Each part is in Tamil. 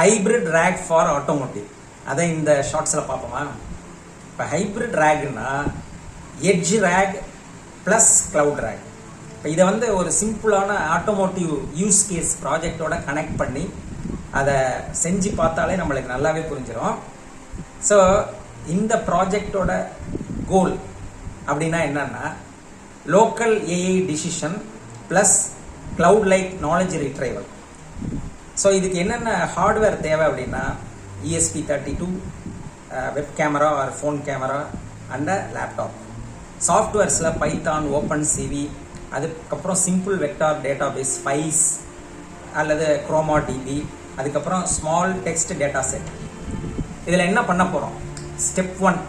Hybrid rack for automotive. அதை இந்த ஷார்ட்ஸில் பார்ப்போமா? இப்போ ஹைப்ரிட் ரேக்னா edge RAG plus cloud RAG. இப்போ இதை வந்து ஒரு சிம்பிளான ஆட்டோமோட்டிவ் யூஸ் கேஸ் ப்ராஜெக்டோட கனெக்ட் பண்ணி அதை செஞ்சு பார்த்தாலே நம்மளுக்கு நல்லாவே புரிஞ்சிடும். ஸோ இந்த ப்ராஜெக்டோட கோல் அப்படின்னா என்னன்னா, local AI decision plus cloud like knowledge retrieval. So இதுக்கு என்னென்ன ஹார்ட்வேர் தேவை அப்படின்னா, ESP32 web camera or phone camera and laptop. சாஃப்ட்வேர்ஸில் பைத்தான், ஓப்பன்சிவி, அதுக்கப்புறம் சிம்பிள் வெக்டார் டேட்டாபேஸ் ஃபைஸ் அல்லது குரோமா டிபி, அதுக்கப்புறம் ஸ்மால் டெக்ஸ்ட் டேட்டா செட். இதில் என்ன பண்ண போகிறோம்? ஸ்டெப் 1,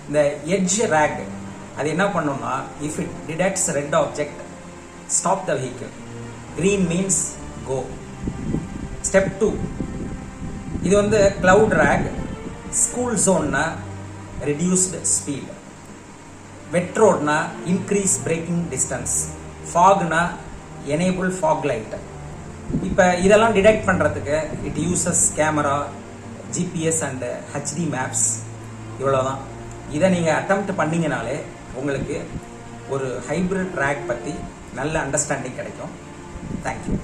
இந்த எட்ஜ் ரேக் அது என்ன பண்ணணும்னா, if it detects red object, stop the vehicle, green means go. Step 2, இது வந்து கிளவுட் ரேக். ஸ்கூல் ஜோன்னா ரெடியூஸ்டு ஸ்பீட், வெட் ரோட்னா இன்க்ரீஸ் பிரேக்கிங் டிஸ்டன்ஸ், ஃபாக்னா எனேபிள் ஃபாக் லைட். இப்போ இதெல்லாம் டிடெக்ட் பண்ணுறதுக்கு it uses camera, GPS and HD maps. இவ்வளோதான். இதை நீங்கள் அட்டெம்ப்ட் பண்ணிங்கனாலே உங்களுக்கு ஒரு ஹைப்ரிட் ரேக் பற்றி நல்ல அண்டர்ஸ்டாண்டிங் கிடைக்கும். தேங்க்யூ.